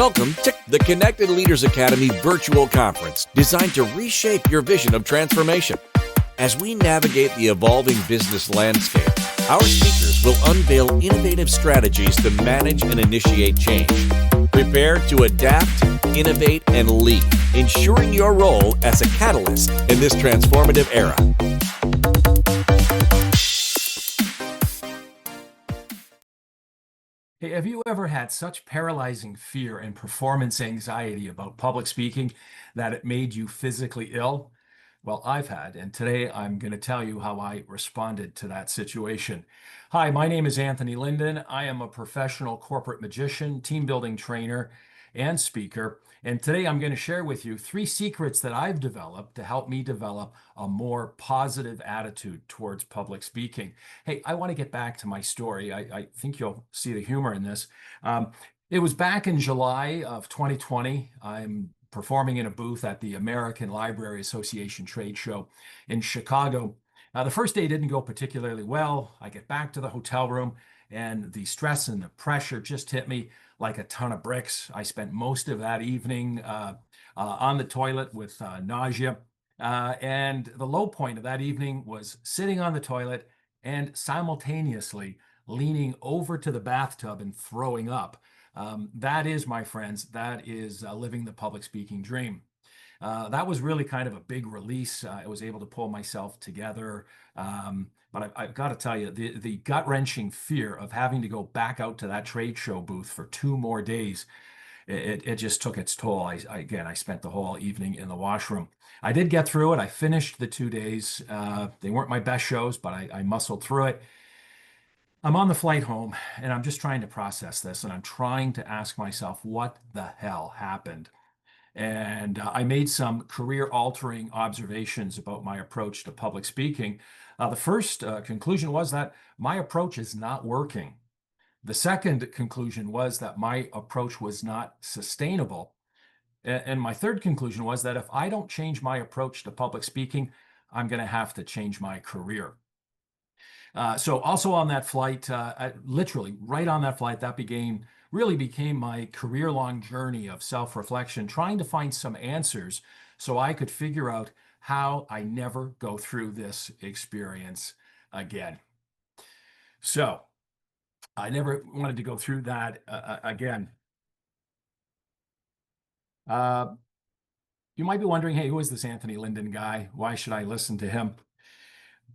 Welcome to the Connected Leaders Academy virtual conference designed to reshape your vision of transformation. As we navigate the evolving business landscape, our speakers will unveil innovative strategies to manage and initiate change. Prepare to adapt, innovate, and lead, ensuring your role as a catalyst in this transformative era. Hey, have you ever had such paralyzing fear and performance anxiety about public speaking that it made you physically ill? Well, I've had, and today I'm going to tell you how I responded to that situation. Hi, my name is Anthony Lindan. I am a professional corporate magician, team building trainer, and speaker. And today I'm going to share with you 3 secrets that I've developed to help me develop a more positive attitude towards public speaking. Hey, I want to get back to my story. I think you'll see the humor in this. It was back in July of 2020. I'm performing in a booth at the American Library Association trade show in Chicago. The first day didn't go particularly well. I get back to the hotel room and the stress and the pressure just hit me like a ton of bricks. I spent most of that evening on the toilet with nausea. And the low point of that evening was sitting on the toilet and simultaneously leaning over to the bathtub and throwing up. That is, my friends, that is living the public speaking dream. That was really kind of a big release. I was able to pull myself together. But I've got to tell you, the gut-wrenching fear of having to go back out to that trade show booth for 2 more days, it just took its toll. I spent the whole evening in the washroom. I did get through it. I finished the 2 days. They weren't my best shows, but I muscled through it. I'm on the flight home and I'm just trying to process this, and I'm trying to ask myself, what the hell happened? And I made some career-altering observations about my approach to public speaking. The first conclusion was that my approach is not working. The second conclusion was that my approach was not sustainable. And my third conclusion was that if I don't change my approach to public speaking, I'm going to have to change my career. So also on that flight, literally right on that flight, that really became my career-long journey of self-reflection, trying to find some answers so I could figure out how I never go through this experience again. So I never wanted to go through that again. You might be wondering, hey, who is this Anthony Lindan guy? Why should I listen to him?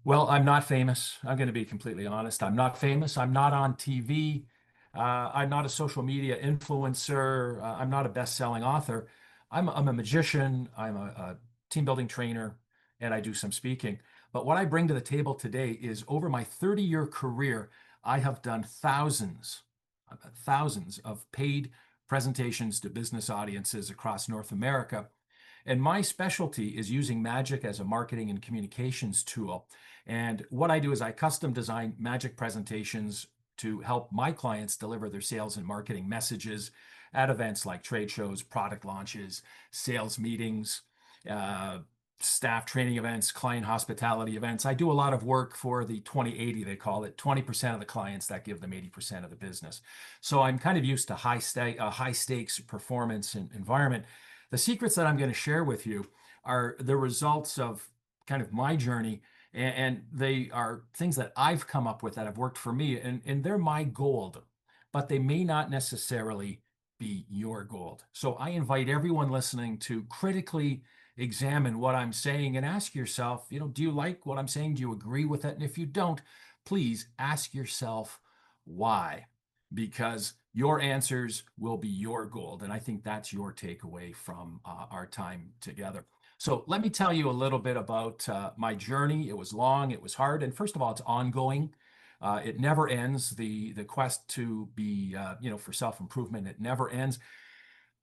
Well, I'm not famous. I'm going to be completely honest. I'm not famous. I'm not on TV. I'm not a social media influencer. I'm not a best-selling author. I'm a magician. I'm a team building trainer, and I do some speaking. But what I bring to the table today is, over my 30-year career, I have done thousands of paid presentations to business audiences across North America. And my specialty is using magic as a marketing and communications tool. And what I do is I custom design magic presentations to help my clients deliver their sales and marketing messages at events like trade shows, product launches, sales meetings, staff training events, client hospitality events. I do a lot of work for the 20-80, they call it, 20% of the clients that give them 80% of the business. So I'm kind of used to high stakes performance and environment. The secrets that I'm going to share with you are the results of kind of my journey, and they are things that I've come up with that have worked for me, and they're my gold, but they may not necessarily be your gold. So I invite everyone listening to critically examine what I'm saying and ask yourself, do you like what I'm saying? Do you agree with it? And if you don't, please ask yourself why, because your answers will be your gold. And I think that's your takeaway from our time together. So let me tell you a little bit about my journey. It was long, it was hard. And first of all, it's ongoing. It never ends. The quest to be, for self-improvement, it never ends.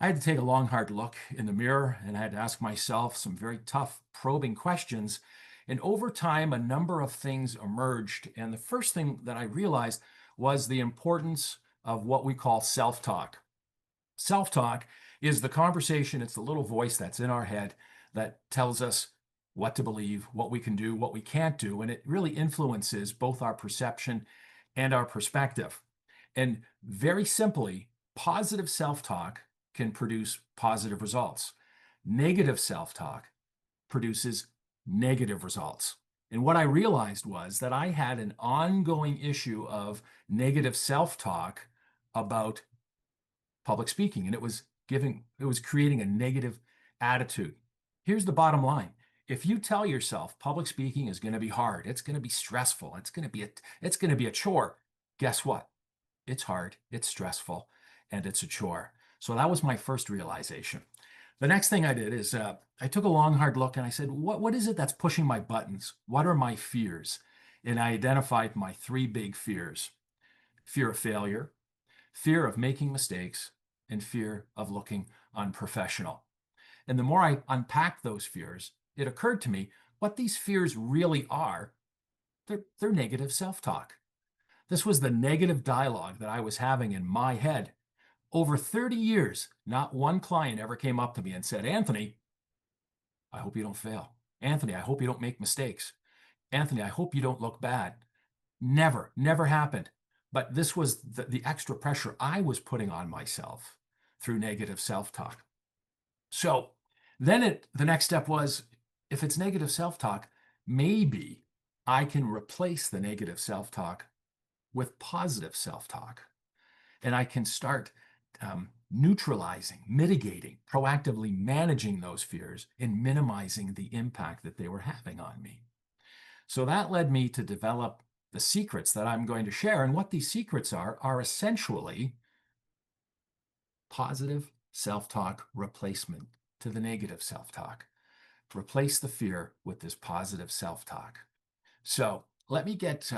I had to take a long, hard look in the mirror, and I had to ask myself some very tough, probing questions. And over time, a number of things emerged. And the first thing that I realized was the importance of what we call self-talk. Self-talk is the conversation, it's the little voice that's in our head that tells us what to believe, what we can do, what we can't do, and it really influences both our perception and our perspective. And very simply, positive self-talk can produce positive results. Negative self-talk produces negative results. And what I realized was that I had an ongoing issue of negative self-talk about public speaking, and it was creating a negative attitude. Here's the bottom line. If you tell yourself public speaking is going to be hard, it's going to be stressful, it's going to be a chore, guess what? It's hard, it's stressful, and it's a chore. So that was my first realization. The next thing I did is I took a long, hard look and I said, what is it that's pushing my buttons? What are my fears? And I identified my three big fears: fear of failure, fear of making mistakes, and fear of looking unprofessional. And the more I unpacked those fears, it occurred to me what these fears really are. They're negative self-talk. This was the negative dialogue that I was having in my head. Over 30 years, not one client ever came up to me and said, Anthony, I hope you don't fail. Anthony, I hope you don't make mistakes. Anthony, I hope you don't look bad. Never happened. But this was the extra pressure I was putting on myself through negative self-talk. So then the next step was, if it's negative self-talk, maybe I can replace the negative self-talk with positive self-talk. And I can start neutralizing, mitigating, proactively managing those fears and minimizing the impact that they were having on me. So that led me to develop the secrets that I'm going to share. And what these secrets are essentially positive self-talk replacement to the negative self-talk. Replace the fear with this positive self-talk. So let me get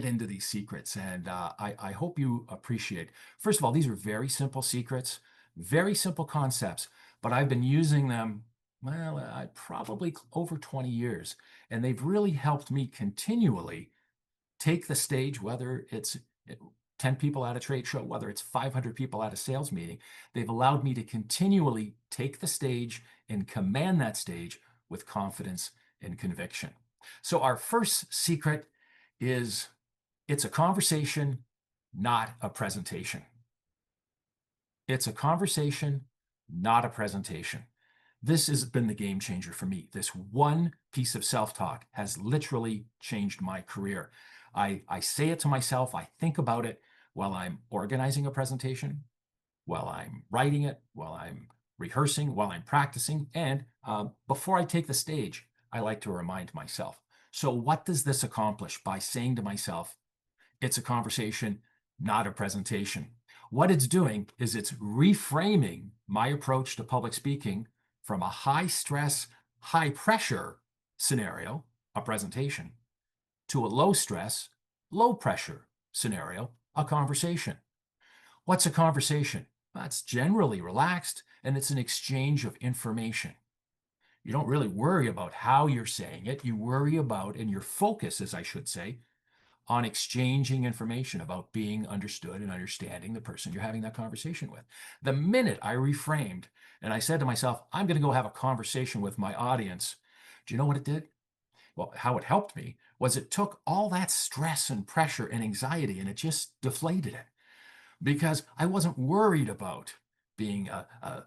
into these secrets, and I hope you appreciate. First of all, these are very simple secrets, very simple concepts, but I've been using them, well, probably over 20 years, and they've really helped me continually take the stage, whether it's 10 people at a trade show, whether it's 500 people at a sales meeting. They've allowed me to continually take the stage and command that stage with confidence and conviction. So our first secret is, it's a conversation, not a presentation. It's a conversation, not a presentation. This has been the game changer for me. This one piece of self-talk has literally changed my career. I say it to myself, I think about it while I'm organizing a presentation, while I'm writing it, while I'm rehearsing, while I'm practicing, and before I take the stage, I like to remind myself. So what does this accomplish by saying to myself, it's a conversation, not a presentation? What it's doing is it's reframing my approach to public speaking from a high stress, high pressure scenario, a presentation, to a low stress, low pressure scenario, a conversation. What's a conversation? Well, it's generally relaxed, and it's an exchange of information. You don't really worry about how you're saying it. You worry about, and your focus, as I should say, on exchanging information about being understood and understanding the person you're having that conversation with. The minute I reframed and I said to myself, I'm going to go have a conversation with my audience, do you know what it did? Well, how it helped me was it took all that stress and pressure and anxiety and it just deflated it, because I wasn't worried about being a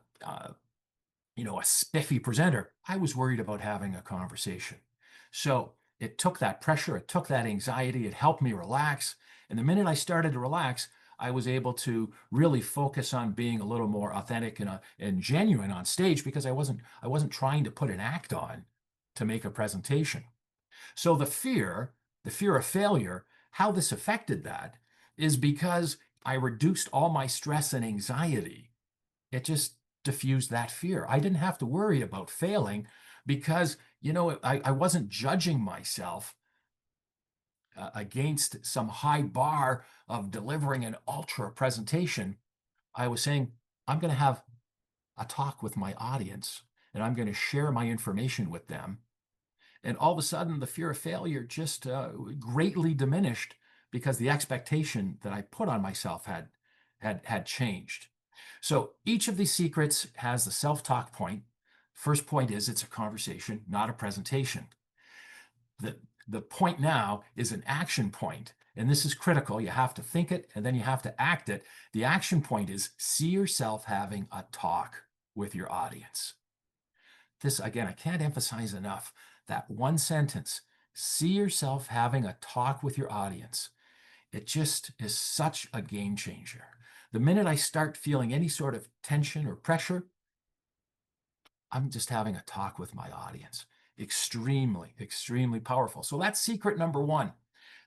spiffy presenter. I was worried about having a conversation. So it took that pressure, it took that anxiety, it helped me relax. And the minute I started to relax, I was able to really focus on being a little more authentic and genuine on stage, because I wasn't trying to put an act on to make a presentation. So the fear of failure, how this affected that is because I reduced all my stress and anxiety. It just diffused that fear. I didn't have to worry about failing because, I wasn't judging myself against some high bar of delivering an ultra presentation. I was saying, I'm going to have a talk with my audience and I'm going to share my information with them. And all of a sudden, the fear of failure just greatly diminished, because the expectation that I put on myself had changed. So each of these secrets has the self-talk point. First point is, it's a conversation, not a presentation. The point now is an action point. And this is critical. You have to think it and then you have to act it. The action point is see yourself having a talk with your audience. This, again, I can't emphasize enough that one sentence, see yourself having a talk with your audience. It just is such a game changer. The minute I start feeling any sort of tension or pressure, I'm just having a talk with my audience. Extremely, extremely powerful. So that's secret number one.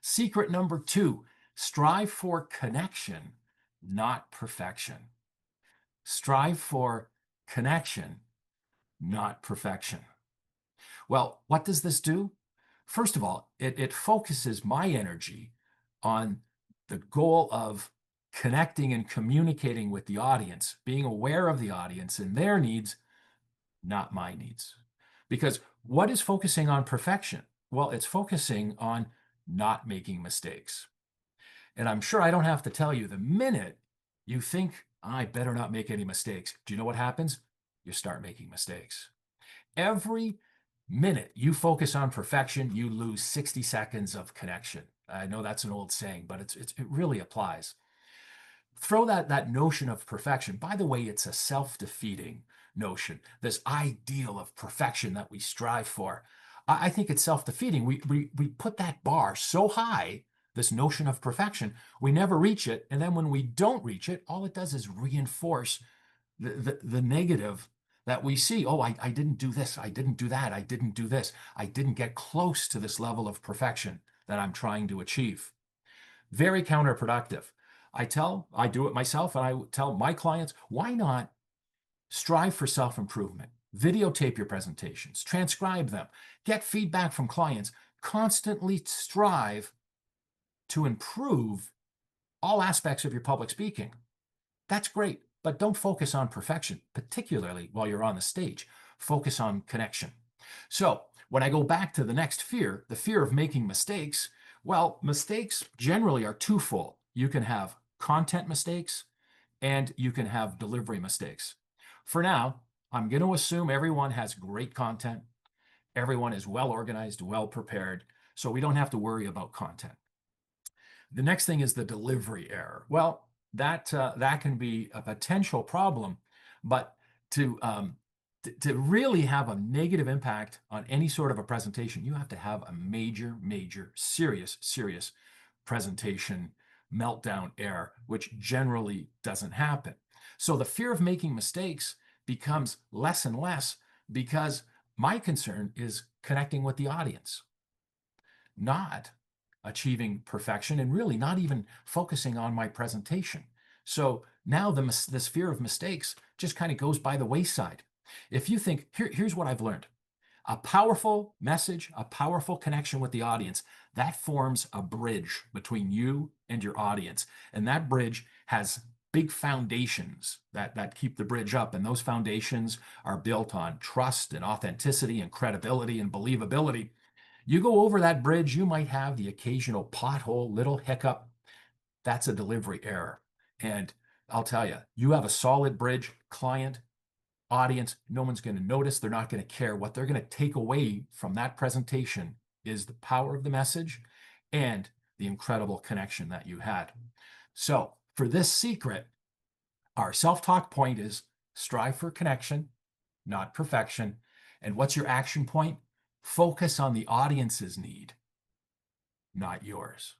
Secret number two, strive for connection, not perfection. Strive for connection, not perfection. Well, what does this do? First of all, it focuses my energy on the goal of connecting and communicating with the audience, being aware of the audience and their needs, not my needs. Because what is focusing on perfection? Well, it's focusing on not making mistakes. And I'm sure I don't have to tell you, the minute you think, I better not make any mistakes, do you know what happens? You start making mistakes. Every minute you focus on perfection, you lose 60 seconds of connection. I know that's an old saying, but it really applies. Throw that notion of perfection. By the way, it's a self-defeating notion, this ideal of perfection that we strive for. I think it's self-defeating. We put that bar so high, this notion of perfection, we never reach it. And then when we don't reach it, all it does is reinforce the negative that we see. Oh, I didn't do this. I didn't do that. I didn't do this. I didn't get close to this level of perfection that I'm trying to achieve. Very counterproductive. I do it myself, and I tell my clients, why not strive for self-improvement? Videotape your presentations, transcribe them, get feedback from clients, constantly strive to improve all aspects of your public speaking. That's great, but don't focus on perfection, particularly while you're on the stage. Focus on connection. So when I go back to the next fear, the fear of making mistakes, well, mistakes generally are twofold. You can have content mistakes and you can have delivery mistakes. For now, I'm going to assume everyone has great content. Everyone is well organized, well prepared, so we don't have to worry about content. The next thing is the delivery error. Well, that can be a potential problem, but to really have a negative impact on any sort of a presentation, you have to have a major, serious presentation meltdown error, which generally doesn't happen. So the fear of making mistakes becomes less and less because my concern is connecting with the audience, not achieving perfection, and really not even focusing on my presentation. So now this fear of mistakes just kind of goes by the wayside. If you think, here's what I've learned. A powerful message, a powerful connection with the audience, that forms a bridge between you and your audience. And that bridge has big foundations that keep the bridge up. And those foundations are built on trust and authenticity and credibility and believability. You go over that bridge, you might have the occasional pothole, little hiccup. That's a delivery error. And I'll tell you, you have a solid bridge, client, audience, no one's going to notice. They're not going to care. What they're going to take away from that presentation is the power of the message and the incredible connection that you had. So for this secret, our self-talk point is strive for connection, not perfection. And what's your action point? Focus on the audience's need, not yours.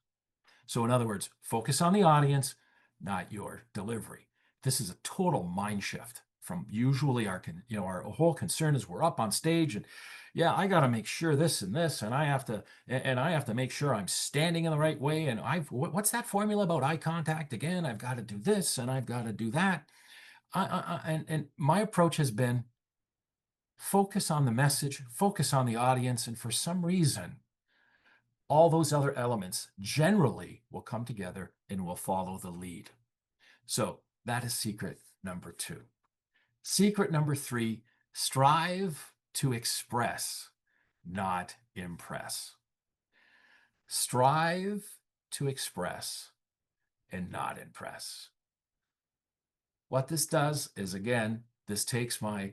So in other words, focus on the audience, not your delivery. This is a total mind shift from usually our whole concern is we're up on stage and yeah, I got to make sure this and this, and I have to make sure I'm standing in the right way. And what's that formula about eye contact again? I've got to do this and I've got to do that. And my approach has been focus on the message, focus on the audience, and for some reason, all those other elements generally will come together and will follow the lead. So that is secret number 2. Secret number 3, strive to express, not impress. Strive to express and not impress. What this does is, again, this takes my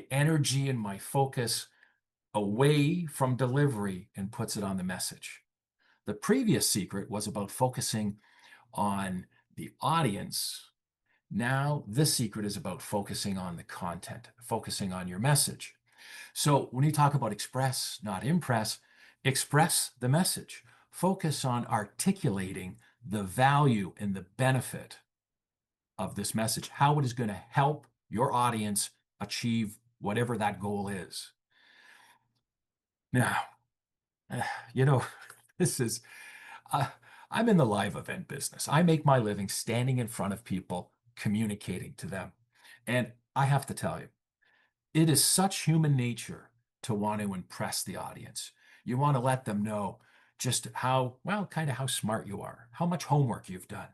energy and my focus away from delivery and puts it on the message. The previous secret was about focusing on the audience. Now, this secret is about focusing on the content, focusing on your message. So, when you talk about express, not impress, express the message. Focus on articulating the value and the benefit of this message, how it is going to help your audience achieve whatever that goal is. Now, you know, this is, uh, I'm in the live event business. I make my living standing in front of people, communicating to them. And I have to tell you, it is such human nature to want to impress the audience. You want to let them know just how, well, kind of how smart you are, how much homework you've done,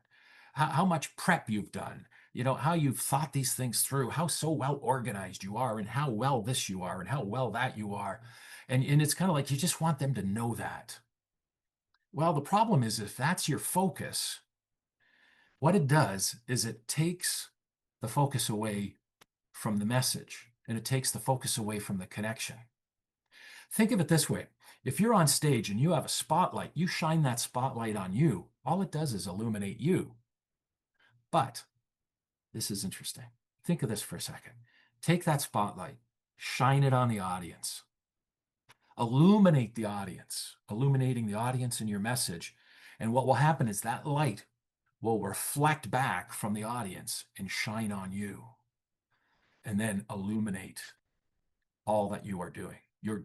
how much prep you've done, how you've thought these things through, how so well organized you are, and how well this you are, and how well that you are. And it's kind of like you just want them to know that. Well, the problem is if that's your focus, what it does is it takes the focus away from the message and it takes the focus away from the connection. Think of it this way. If you're on stage and you have a spotlight, you shine that spotlight on you, all it does is illuminate you. But this is interesting. Think of this for a second. Take that spotlight, shine it on the audience, illuminate the audience, illuminating the audience in your message. And what will happen is that light will reflect back from the audience and shine on you and then illuminate all that you are doing. Your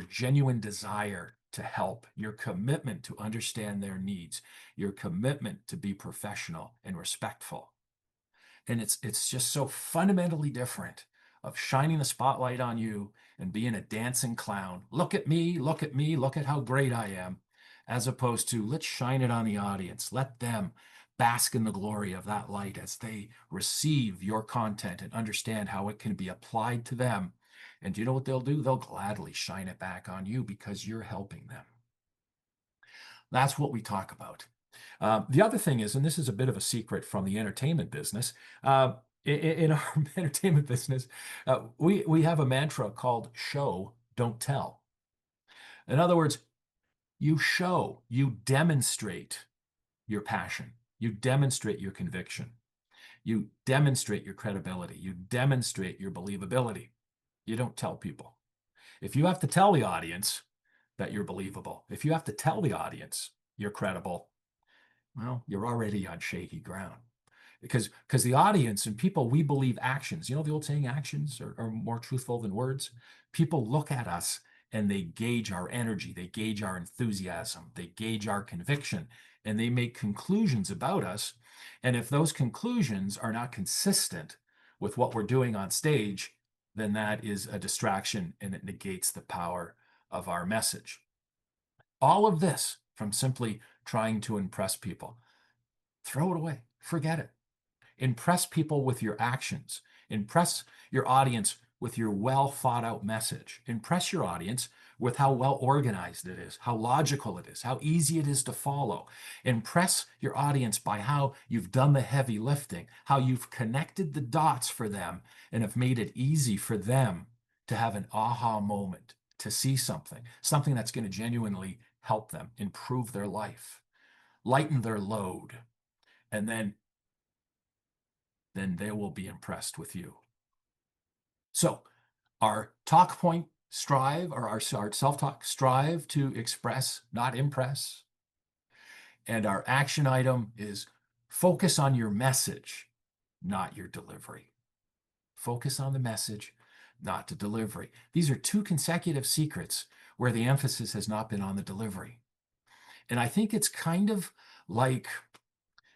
genuine desire to help, your commitment to understand their needs, your commitment to be professional and respectful. And it's just so fundamentally different of shining the spotlight on you and being a dancing clown. Look at me, look at me, look at how great I am, as opposed to let's shine it on the audience. Let them bask in the glory of that light as they receive your content and understand how it can be applied to them. And you know what they'll do? They'll gladly shine it back on you because you're helping them. That's what we talk about. The other thing is, and this is a bit of a secret from the entertainment business, in our entertainment business, we have a mantra called show, don't tell. In other words, you show, you demonstrate your passion, you demonstrate your conviction, you demonstrate your credibility, you demonstrate your believability. You don't tell people. If you have to tell the audience that you're believable, if you have to tell the audience you're credible, well, you're already on shaky ground. Because the audience and people, we believe actions. You know the old saying, actions are more truthful than words? People look at us and they gauge our energy, they gauge our enthusiasm, they gauge our conviction, and they make conclusions about us. And if those conclusions are not consistent with what we're doing on stage, then that is a distraction and it negates the power of our message. All of this from simply trying to impress people. Throw it away. Forget it. Impress people with your actions. Impress your audience with your well thought out message. Impress your audience with how well organized it is, how logical it is, how easy it is to follow. Impress your audience by how you've done the heavy lifting, how you've connected the dots for them and have made it easy for them to have an aha moment, to see something that's going to genuinely help them improve their life, lighten their load, and then they will be impressed with you. So our talk point, strive, or our self-talk, strive to express, not impress. And our action item is focus on your message, not your delivery. Focus on the message, not the delivery. These are two consecutive secrets where the emphasis has not been on the delivery. And I think it's kind of like,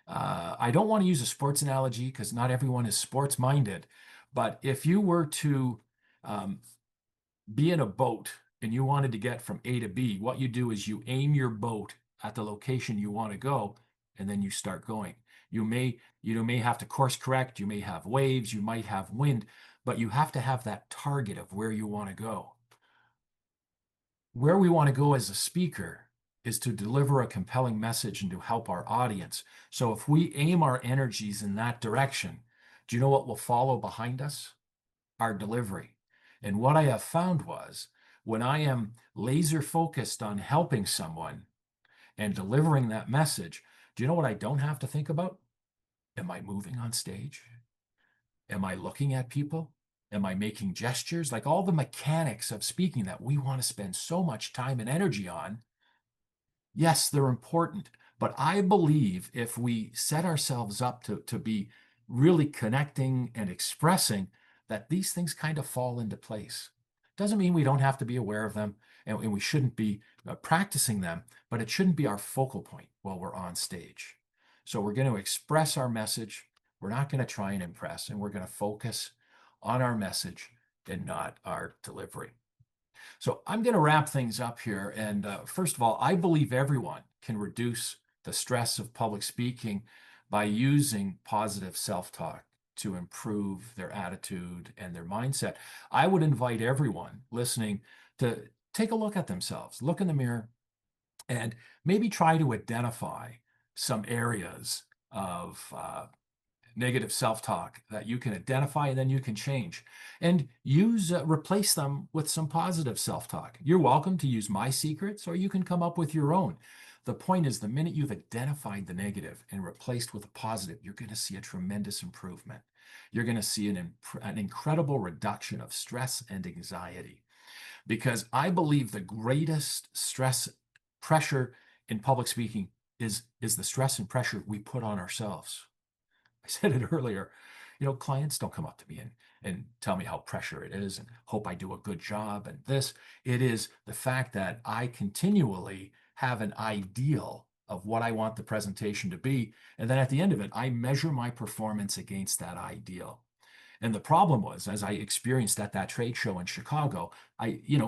I don't want to use a sports analogy because not everyone is sports minded, but if you were to be in a boat and you wanted to get from A to B, what you do is you aim your boat at the location you want to go, and then you start going. You may have to course correct, you may have waves, you might have wind, but you have to have that target of where you want to go. Where we want to go as a speaker is to deliver a compelling message and to help our audience. So if we aim our energies in that direction, do you know what will follow behind us? Our delivery. And what I have found was when I am laser focused on helping someone and delivering that message, do you know what I don't have to think about? Am I moving on stage? Am I looking at people? Am I making gestures? Like all the mechanics of speaking that we want to spend so much time and energy on. Yes, they're important, but I believe if we set ourselves up to be really connecting and expressing, that these things kind of fall into place. Doesn't mean we don't have to be aware of them and we shouldn't be practicing them, but it shouldn't be our focal point while we're on stage. So we're going to express our message. We're not going to try and impress, and we're going to focus on our message and not our delivery. So I'm going to wrap things up here. And first of all, I believe everyone can reduce the stress of public speaking by using positive self-talk to improve their attitude and their mindset. I would invite everyone listening to take a look at themselves, look in the mirror, and maybe try to identify some areas of negative self-talk that you can identify and then you can change and replace them with some positive self-talk. You're welcome to use my secrets, or you can come up with your own. The point is, the minute you've identified the negative and replaced with a positive, you're going to see a tremendous improvement. You're going to see an incredible reduction of stress and anxiety, because I believe the greatest stress pressure in public speaking is the stress and pressure we put on ourselves. I said it earlier, clients don't come up to me and tell me how pressure it is and hope I do a good job and this. It is the fact that I continually have an ideal of what I want the presentation to be. And then at the end of it, I measure my performance against that ideal. And the problem was, as I experienced at that trade show in Chicago,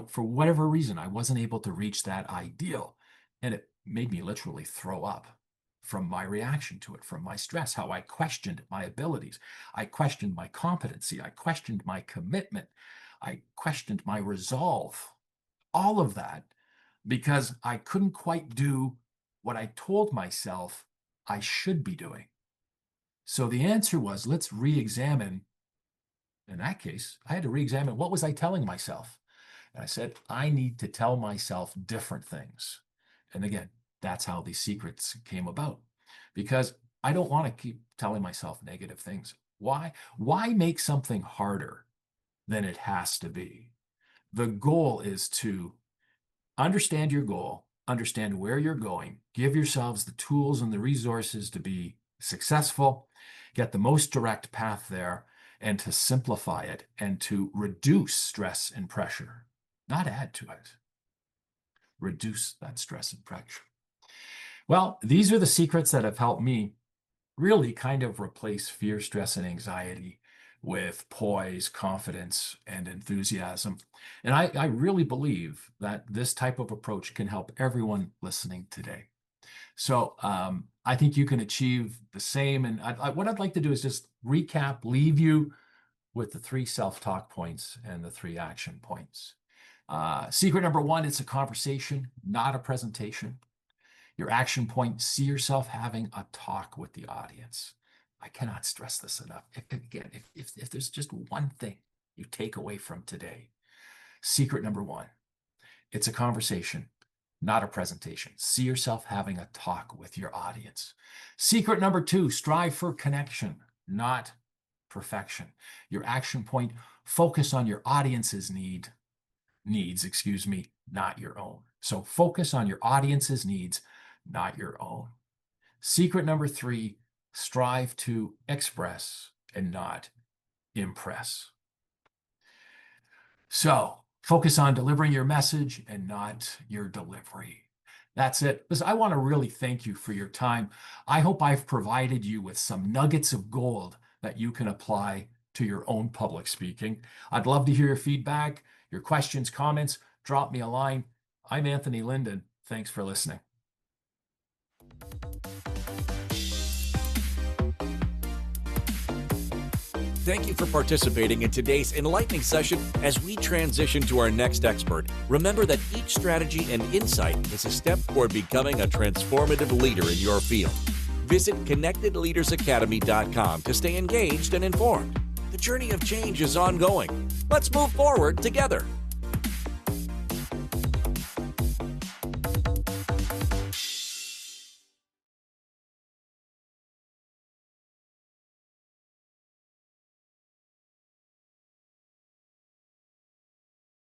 for whatever reason, I wasn't able to reach that ideal. And it made me literally throw up from my reaction to it, from my stress, how I questioned my abilities. I questioned my competency. I questioned my commitment. I questioned my resolve. All of that because I couldn't quite do what I told myself I should be doing. So the answer was, let's re-examine. In that case, I had to re-examine, what was I telling myself? And I said, I need to tell myself different things. And again, that's how these secrets came about, because I don't want to keep telling myself negative things. Why? Why make something harder than it has to be? The goal is to understand your goal, understand where you're going, give yourselves the tools and the resources to be successful, get the most direct path there, and to simplify it and to reduce stress and pressure, not add to it. Reduce that stress and pressure. Well, these are the secrets that have helped me really kind of replace fear, stress, and anxiety with poise, confidence, and enthusiasm. And I really believe that this type of approach can help everyone listening today. So I think you can achieve the same. And what I'd like to do is just recap, leave you with the 3 self-talk points and the 3 action points. Secret number 1, it's a conversation, not a presentation. Your action point, see yourself having a talk with the audience. I cannot stress this enough. If there's just one thing you take away from today, secret number 1, it's a conversation, not a presentation. See yourself having a talk with your audience. Secret number 2, strive for connection, not perfection. Your action point, focus on your audience's needs, not your own. So focus on your audience's needs, not your own. Secret number 3, strive to express and not impress. So focus on delivering your message and not your delivery. That's it. Listen, I want to really thank you for your time. I hope I've provided you with some nuggets of gold that you can apply to your own public speaking. I'd love to hear your feedback, your questions, comments. Drop me a line. I'm Anthony Lindan. Thanks for listening. Thank you for participating in today's enlightening session. As we transition to our next expert, remember that each strategy and insight is a step toward becoming a transformative leader in your field. Visit connectedleadersacademy.com to stay engaged and informed. The journey of change is ongoing. Let's move forward together.